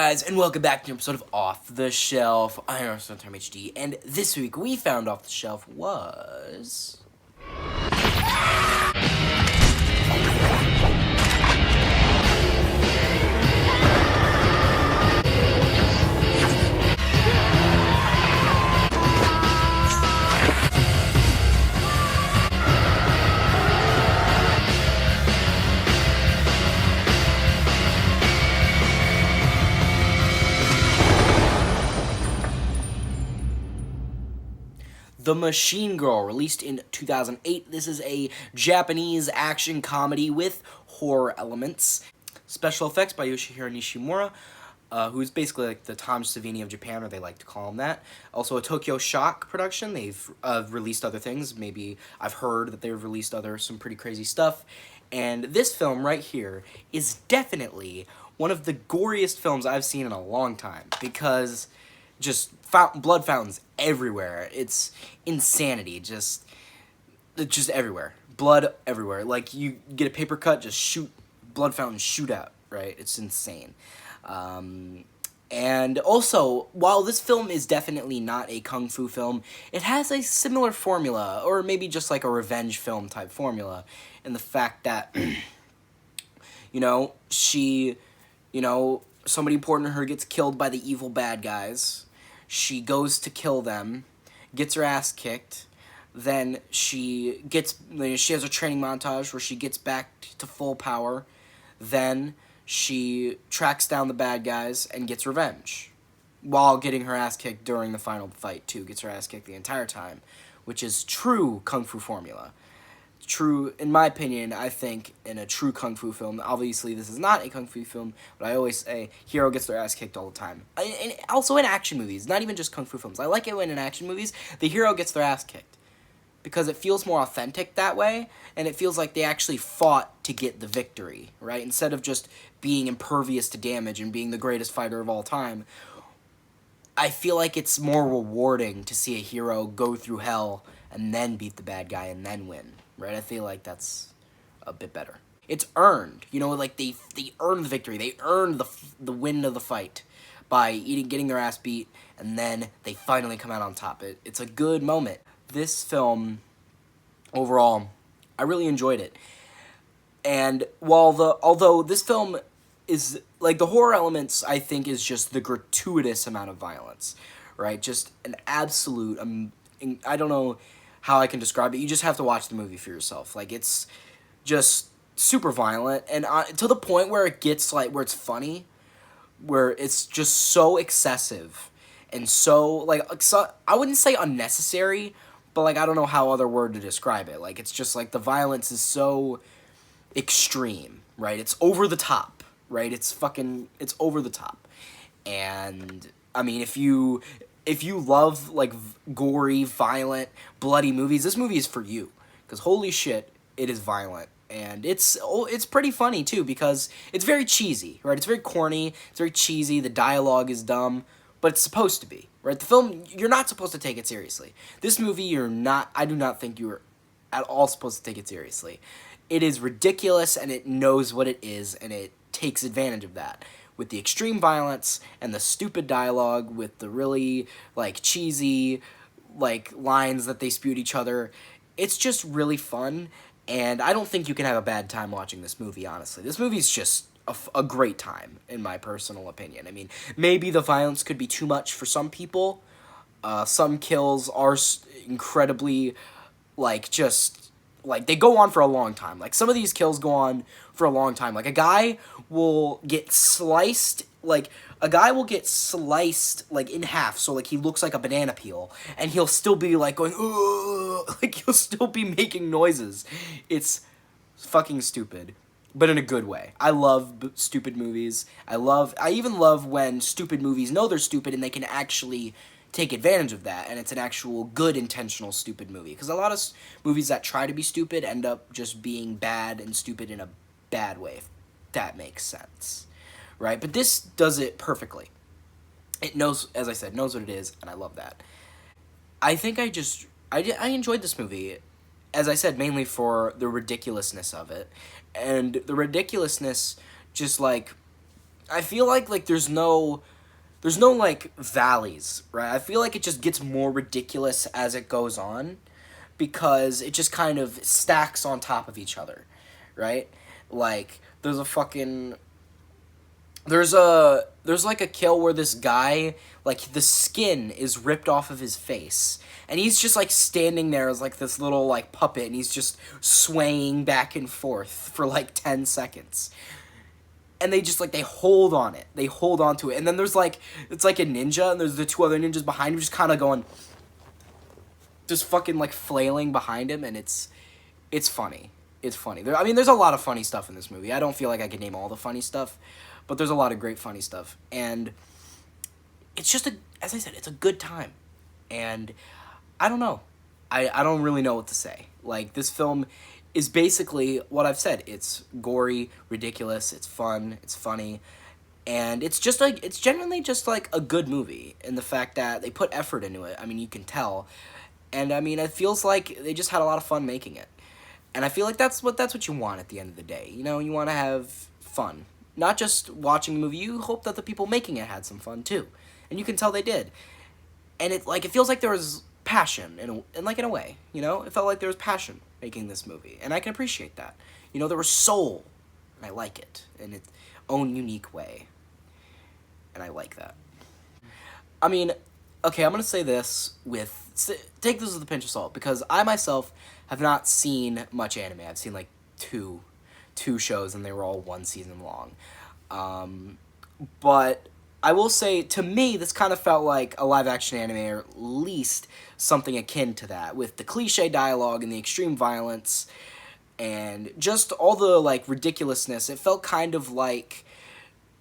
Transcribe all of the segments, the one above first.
guys, and welcome back to an episode of Off the Shelf. I am Time HD, and this week we found Off the Shelf was... The Machine Girl, released in 2008. This is a Japanese action comedy with horror elements. Special effects by Yoshihiro Nishimura, who's basically like the Tom Savini of Japan, or they like to call him that. Also a Tokyo Shock production. They've released other things. Maybe I've heard that they've released some pretty crazy stuff. And this film right here is definitely one of the goriest films I've seen in a long time, because just blood fountains everywhere. It's insanity. Just everywhere. Blood everywhere. Like, you get a paper cut, just shoot, blood fountains shoot out, right? It's insane. And also, while this film is definitely not a kung fu film, it has a similar formula, or maybe just like a revenge film type formula, in the fact that, somebody important to her gets killed by the evil bad guys. She goes to kill them, gets her ass kicked, then she has a training montage where she gets back to full power, then she tracks down the bad guys and gets revenge, while getting her ass kicked during the final fight too, gets her ass kicked the entire time, which is true kung fu formula. True, in my opinion, I think, in a true kung fu film. Obviously, this is not a kung fu film, but I always say hero gets their ass kicked all the time. And also in action movies, not even just kung fu films. I like it when in action movies, the hero gets their ass kicked, because it feels more authentic that way, and it feels like they actually fought to get the victory, right? Instead of just being impervious to damage and being the greatest fighter of all time, I feel like it's more rewarding to see a hero go through hell and then beat the bad guy and then win. Right, I feel like that's a bit better. It's earned, like they earned the victory. They earned the win of the fight by getting their ass beat, and then they finally come out on top. It's a good moment. This film, overall, I really enjoyed it. And although this film is like, the horror elements, I think, is just the gratuitous amount of violence, right? Just an absolute. I don't know how I can describe it. You just have to watch the movie for yourself. Like, it's just super violent, and to the point where it gets, like, where it's funny, where it's just so excessive, and so I wouldn't say unnecessary, but, like, I don't know how other word to describe it. Like, it's just, like, the violence is so extreme, right? It's over the top, right? It's over the top. And, I mean, if you love, like, gory, violent, bloody movies, this movie is for you. Because holy shit, it is violent. And it's pretty funny, too, because it's very cheesy, right? It's very corny, it's very cheesy, the dialogue is dumb, but it's supposed to be, right? The film, you're not supposed to take it seriously. This movie, I do not think you're at all supposed to take it seriously. It is ridiculous, and it knows what it is, and it takes advantage of that, with the extreme violence and the stupid dialogue, with the really, like, cheesy, like, lines that they spew at each other. It's just really fun, and I don't think you can have a bad time watching this movie, honestly. This movie's just a great time, in my personal opinion. I mean, maybe the violence could be too much for some people. Some kills are incredibly, like, they go on for a long time. Like, some of these kills go on for a long time. Like, a guy will get sliced, like, in half, so, like, he looks like a banana peel, and he'll still be, like, going, ugh, like, he'll still be making noises. It's fucking stupid, but in a good way. I love stupid movies. I even love when stupid movies know they're stupid, and they can actually take advantage of that, and it's an actual good intentional stupid movie, because a lot of movies that try to be stupid end up just being bad and stupid in a bad way, if that makes sense, right? But this does it perfectly. It knows, as I said, knows what it is, and I love that. I think I enjoyed this movie, as I said, mainly for the ridiculousness of it, and the ridiculousness, just, like, I feel like there's no like valleys, right? I feel like it just gets more ridiculous as it goes on because it just kind of stacks on top of each other, right? Like there's like a kill where this guy, like, the skin is ripped off of his face and he's just like standing there as like this little like puppet and he's just swaying back and forth for like 10 seconds. And they just like they hold on it. They hold on to it. And then there's like it's like a ninja and there's the two other ninjas behind him just kind of going just fucking like flailing behind him and it's funny. It's funny. I mean, there's a lot of funny stuff in this movie. I don't feel like I can name all the funny stuff, but there's a lot of great funny stuff. And it's just as I said, it's a good time. And I don't know. I don't really know what to say. Like, this film is basically what I've said. It's gory, ridiculous, it's fun, it's funny, and it's just like it's genuinely just like a good movie in the fact that they put effort into it. I mean, you can tell. And I mean, it feels like they just had a lot of fun making it. And I feel like that's what you want at the end of the day. You know, you want to have fun. Not just watching the movie, you hope that the people making it had some fun too. And you can tell they did. And it feels like there was passion in a way, you know? It felt like there was passion making this movie. And I can appreciate that. You know, there was soul. And I like it in its own unique way. And I like that. I mean, okay, I'm going to say this take this with a pinch of salt, because I myself have not seen much anime. I've seen like two shows, and they were all 1 season long. But I will say, to me, this kind of felt like a live-action anime, or at least something akin to that, with the cliche dialogue and the extreme violence, and just all the, like, ridiculousness. It felt kind of like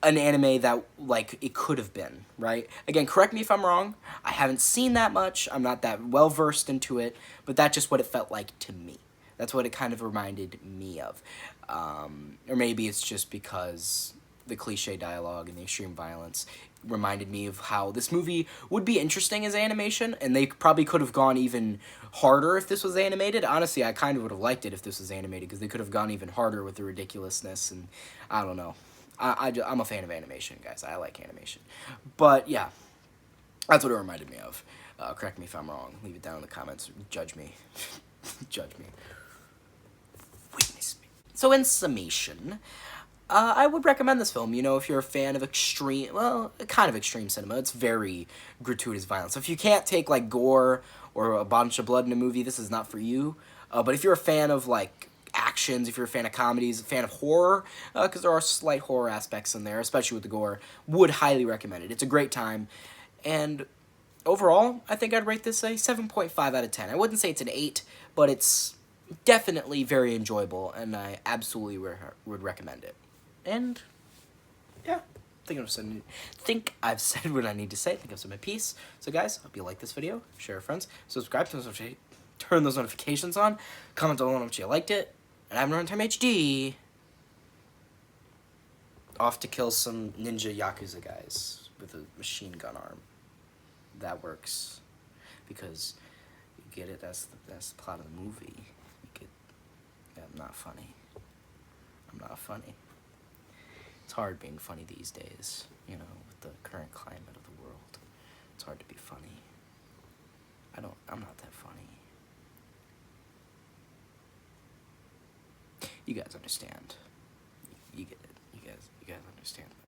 an anime that, like, it could have been, right? Again, correct me if I'm wrong. I haven't seen that much. I'm not that well-versed into it, but that's just what it felt like to me. That's what it kind of reminded me of. Or maybe it's just because the cliche dialogue and the extreme violence reminded me of how this movie would be interesting as animation, and they probably could have gone even harder if this was animated. Honestly, I kind of would have liked it if this was animated, because they could have gone even harder with the ridiculousness, and I don't know. I'm a fan of animation, guys. I like animation. But, yeah, that's what it reminded me of. Correct me if I'm wrong. Leave it down in the comments. Judge me. Judge me. Witness me. So, in summation, I would recommend this film, you know, if you're a fan of kind of extreme cinema. It's very gratuitous violence. So if you can't take, like, gore or a bunch of blood in a movie, this is not for you. But if you're a fan of, like, actions, if you're a fan of comedies, a fan of horror, because there are slight horror aspects in there, especially with the gore, would highly recommend it. It's a great time. And overall, I think I'd rate this a 7.5 out of 10. I wouldn't say it's an 8, but it's definitely very enjoyable, and I absolutely would recommend it. And, yeah, think I've said what I need to say. I think I've said my piece. So, guys, hope you like this video. Share with friends. Subscribe, turn those notifications on. Comment below how much you liked it. And I'm Runtime HD. Off to kill some ninja Yakuza guys with a machine gun arm. That works. Because, you get it, that's the plot of the movie. I'm not funny. I'm not funny. It's hard being funny these days, you know, with the current climate of the world. It's hard to be funny. I'm not that funny. You guys understand. You get it. You guys understand.